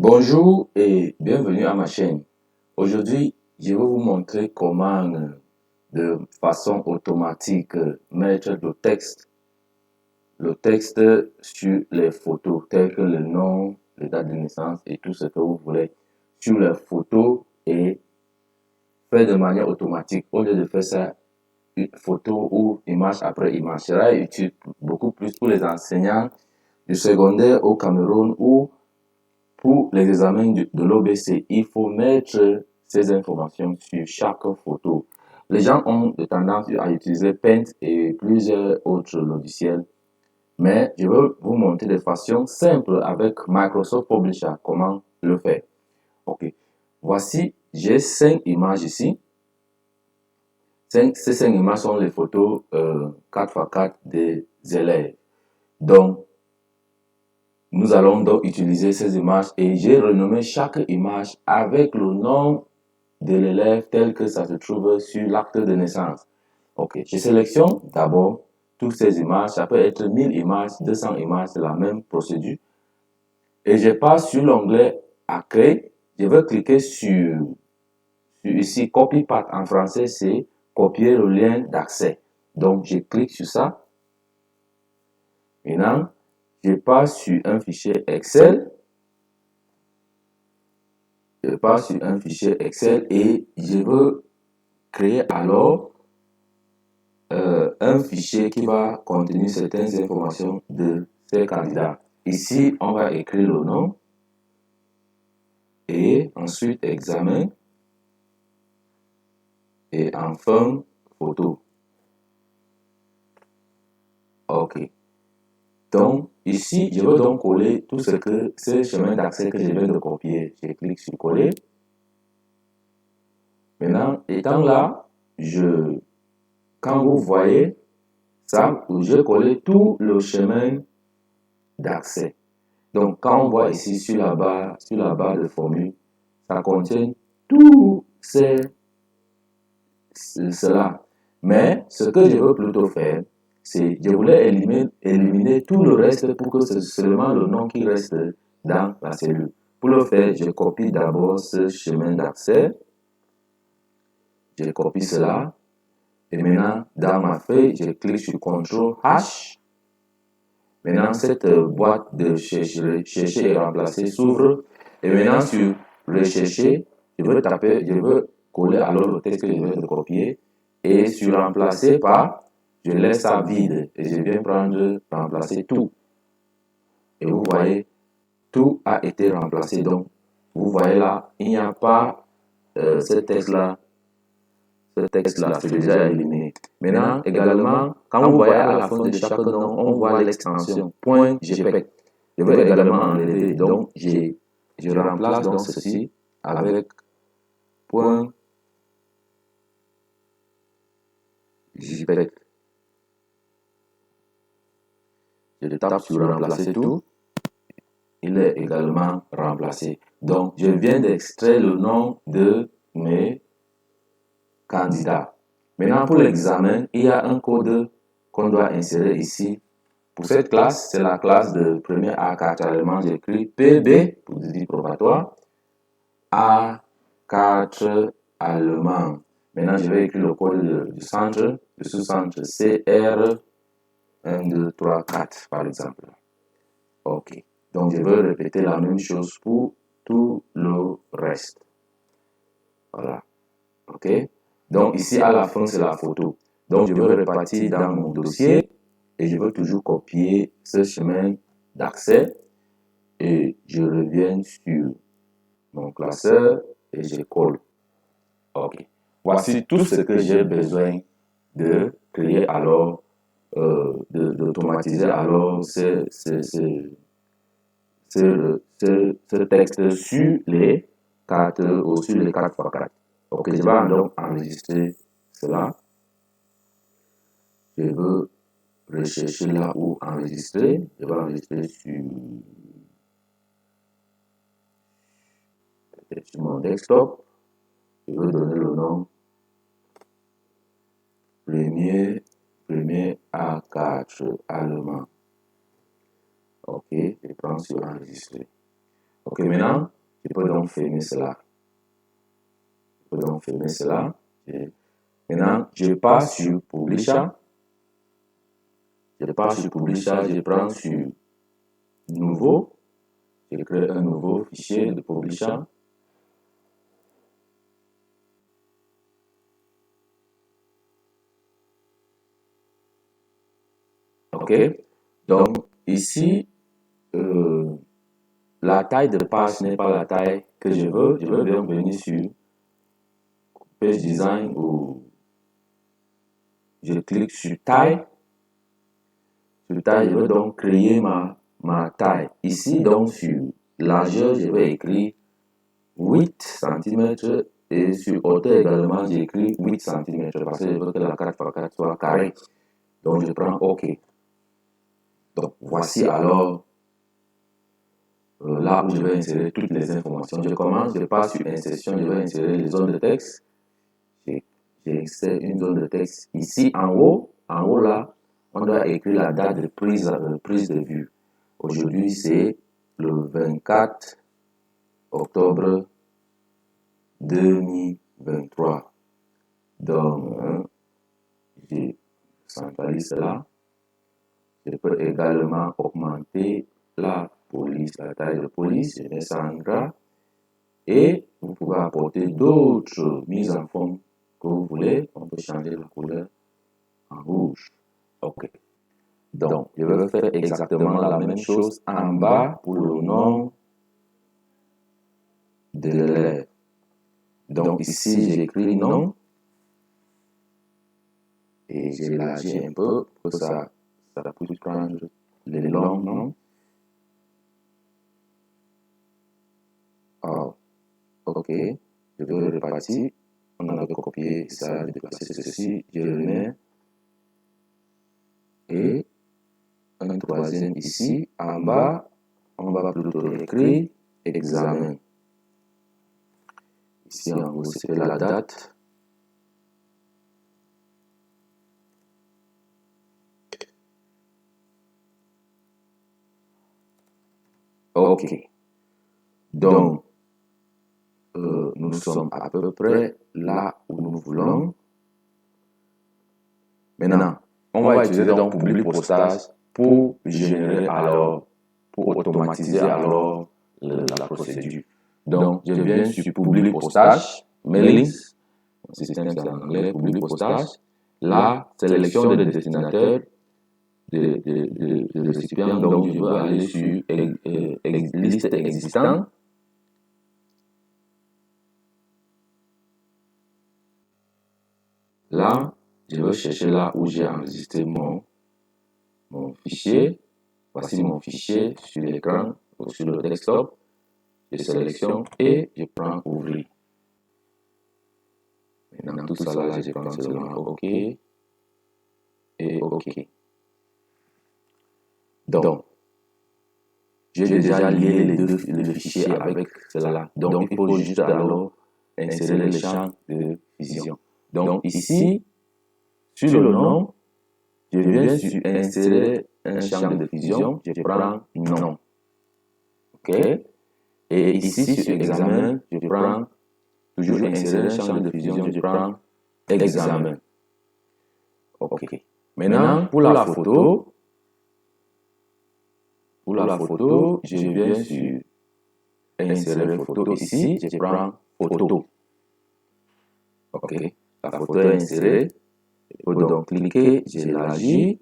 Bonjour et bienvenue à ma chaîne. Aujourd'hui, je vais vous montrer comment de façon automatique mettre le texte sur les photos telles que le nom, la date de naissance et tout ce que vous voulez sur les photos et faire de manière automatique au lieu de faire ça photo ou image après image. Cela est utile beaucoup plus pour les enseignants du secondaire au Cameroun ou pour les examens de l'OBC, il faut mettre ces informations sur chaque photo. Les gens ont tendance à utiliser Paint et plusieurs autres logiciels, mais je veux vous montrer de façon simple avec Microsoft Publisher comment le faire. Ok, voici, j'ai 5 images ici. Ces 5 images sont les photos 4x4 des élèves. Donc, nous allons donc utiliser ces images et j'ai renommé chaque image avec le nom de l'élève tel que ça se trouve sur l'acte de naissance. Ok, je sélectionne d'abord toutes ces images. Ça peut être 1000 images, 200 images, c'est la même procédure. Et je passe sur l'onglet Accueil. Je vais cliquer sur ici Copy Path. En français, c'est copier le lien d'accès. Donc, je clique sur ça. Maintenant, je passe sur un fichier Excel. Je passe sur un fichier Excel et je veux créer alors un fichier qui va contenir certaines informations de ces candidats. Ici, on va écrire le nom et ensuite examen et enfin photo. Ok. Donc, ici, je veux donc coller tout ce chemin d'accès que je viens de copier. Je clique sur coller. Maintenant, étant là, quand vous voyez ça, je colle tout le chemin d'accès. Donc, quand on voit ici sur la barre de formule, ça contient tout cela. Mais ce que je veux plutôt faire, c'est je voulais éliminer tout le reste pour que c'est seulement le nom qui reste dans la cellule. Pour le faire, je copie d'abord ce chemin d'accès. Je copie cela. Et maintenant, dans ma feuille, je clique sur CTRL H. Maintenant, cette boîte de chercher et remplacer s'ouvre. Et maintenant, sur rechercher, je veux coller alors le texte que je viens de copier. Et sur remplacer par, je laisse ça vide. Et je viens remplacer tout. Et vous voyez, tout a été remplacé. Donc, vous voyez là, il n'y a pas ce texte-là. Ce texte-là, c'est déjà éliminé. Maintenant, également, quand vous voyez à la fin de chaque nom, on voit l'extension .jpeg. Je veux également enlever. Donc, je remplace donc ceci avec .jpeg. Je tape sur remplacer tout. Il est également remplacé. Donc, je viens d'extraire le nom de mes candidats. Maintenant, pour l'examen, il y a un code qu'on doit insérer ici. Pour cette classe, c'est la classe de premier A4 allemand. J'écris PB pour dire probatoire. A4 allemand. Maintenant, je vais écrire le code du centre, du sous-centre CR 1, 2, 3, 4 par exemple. Ok. Donc, je vais répéter la même chose pour tout le reste. Voilà. Ok. Donc, ici, à la fin, c'est la photo. Donc, je vais repartir dans mon dossier et je veux toujours copier ce chemin d'accès et je reviens sur mon classeur et je colle. Ok. Voici tout ce que j'ai besoin de créer alors, d'automatiser alors ce texte sur les 4 ou sur les 4x4. Ok, je vais donc enregistrer cela. Je veux rechercher là où enregistrer. Je vais enregistrer sur mon desktop. Je veux donner le nom premier A4 allemand. Ok, je prends sur enregistrer. Ok, Ok, maintenant, je peux donc fermer cela. Je peux donc fermer cela. Maintenant, je passe sur Publisher. Je passe sur Publisher, je prends sur Nouveau. Je crée un nouveau fichier de Publisher. Ok, donc ici, la taille de page n'est pas la taille que je veux. Je veux bien venir sur Page Design ou je clique sur taille. Sur taille, je veux donc créer ma taille. Ici, donc sur largeur, je vais écrire 8 cm et sur hauteur également, j'écris 8 cm parce que je veux que la 4x4 soit carrée. Donc, je prends OK. Donc, voici alors là où je vais insérer toutes les informations. Je commence, je passe sur insertion, je vais insérer les zones de texte. J'insère une zone de texte ici en haut là, on doit écrire la date de prise de vue. Aujourd'hui, c'est le 24 octobre 2023. Donc, je centralise cela. Je peux également augmenter la taille de police, je mets ça en gras. Et vous pouvez apporter d'autres mises en forme que vous voulez. On peut changer la couleur en rouge. OK. Donc, je vais faire exactement la même chose en bas pour le nom de l'élève. Donc, ici, j'écris nom et j'élargis un peu pour que ça puisse prendre les longs noms. Oh, OK. Je vais repartir. On avait copié ça, déplacer ceci. Je le mets. Et un troisième ici, en bas, on va plutôt écrire examen. Ici, en haut, c'est la date. OK. Donc, nous sommes à peu près là où nous voulons. Maintenant, on va utiliser donc public postage pour générer alors, pour automatiser alors la procédure. Donc, je viens sur public postage, mailings, le système c'est en anglais, public postage. La sélection des destinataires, des récipients, donc je vais aller sur liste existante. Là, je vais chercher là où j'ai enregistré mon fichier. Voici mon fichier sur l'écran ou sur le desktop. Je sélectionne et je prends ouvrir. Maintenant, tout ça là, je prends seulement OK et OK. Donc, j'ai déjà lié les deux fichiers avec cela. Donc, il faut juste alors insérer le champ de fusion. Donc, ici, sur le nom, je viens sur insérer un champ de fusion, je prends nom. OK? Et ici, sur examen, je prends toujours insérer un champ de fusion, je prends examen. OK. Maintenant, pour la photo, je viens sur insérer photo ici, je prends photo. OK. La photo est insérée. Je peux donc cliquer, j'élargis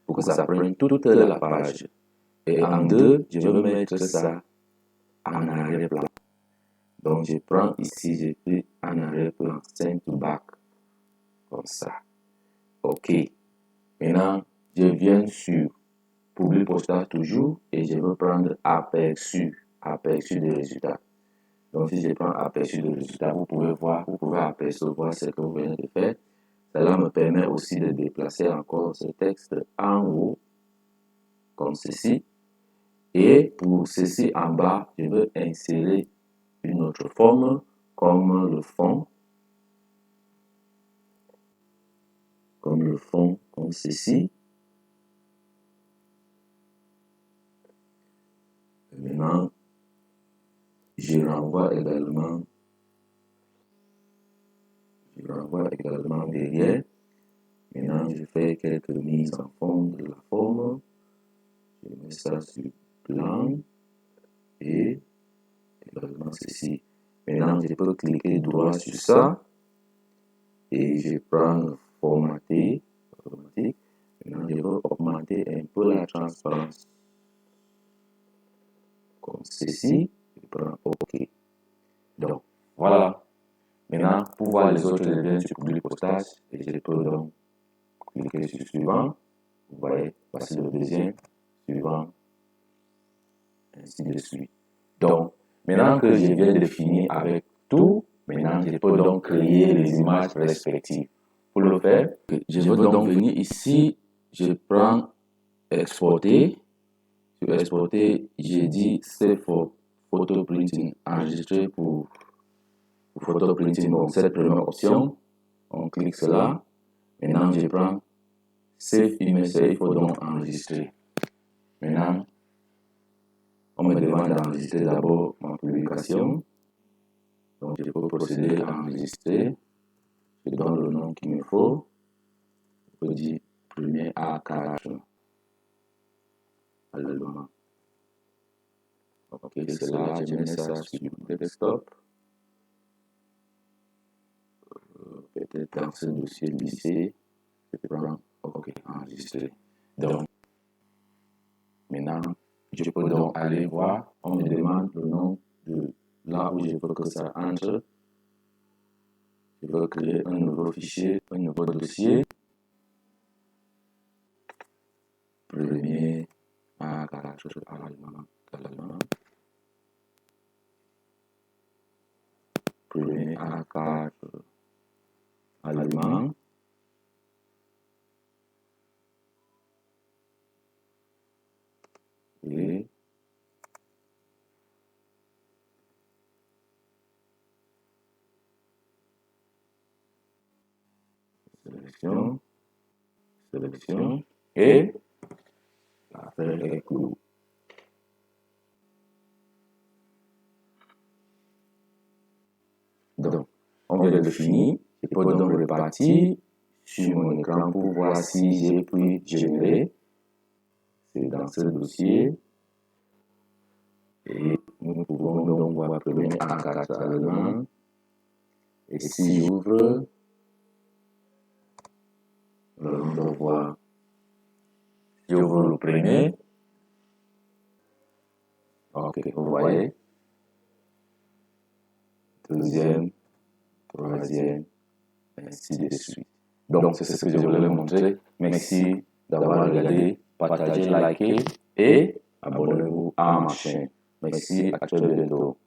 pour que ça prenne toute la page. Et en deux, je vais mettre ça en arrière-plan. Donc, je prends ici, je clique en arrière-plan, send to back, comme ça. OK. Maintenant, je viens sur public postage toujours et je veux prendre aperçu des résultats. Donc, si je prends aperçu des résultats, vous pouvez apercevoir ce que vous venez de faire. Cela me permet aussi de déplacer encore ce texte en haut, comme ceci. Et pour ceci en bas, je veux insérer une autre forme, comme le fond, comme ceci. Maintenant, je renvoie également derrière. Maintenant, je fais quelques mises en forme de la forme. Je mets ça sur blanc et également ceci. Maintenant, je peux cliquer droit sur ça et je prends le formater. Maintenant, je veux augmenter un peu la transparence. Comme ceci. Je prends OK. Donc, voilà. Maintenant, pour voir les autres liens sur public postage, je peux donc cliquer sur suivant. Vous voyez, voici le deuxième, suivant, ainsi de suite. Donc, maintenant que je viens de finir avec tout, maintenant je peux donc créer les images respectives. Pour le faire, je veux donc venir ici, je prends exporter. Sur exporter, j'ai dit save for photo printing, enregistrer pour photo printing. Bon, cette première option, on clique cela. Maintenant, je prends save image, il faut donc enregistrer. Maintenant, on me demande d'enregistrer d'abord ma publication. Donc, je peux procéder à enregistrer. Je donne le nom qu'il me faut. Je peux dire premier A4 allemand. Ok, c'est là, je mets ça sur le desktop. Peut-être dans ce dossier lycée. Je prends OK, enregistrer. Donc, maintenant, je peux donc aller voir. On me demande le nom de là où je veux que ça entre. Je veux créer un nouveau fichier, un nouveau dossier. Premier A4 allemand. Premier A4 allemand. Et sélection et l'affaire est clou. Donc, on vient de finir. Je peux donc repartir sur mon écran pour voir si j'ai pu générer. C'est dans ce dossier. Et nous pouvons donc voir le premier A4 allemand. Et si j'ouvre, on va voir. J'ouvre le premier. Ok, vous voyez. Deuxième, troisième, ainsi de suite. Donc, c'est ce que je voulais vous montrer. Merci d'avoir regardé, partagé, liké et abonnez-vous à ma chaîne. Merci, à très bientôt.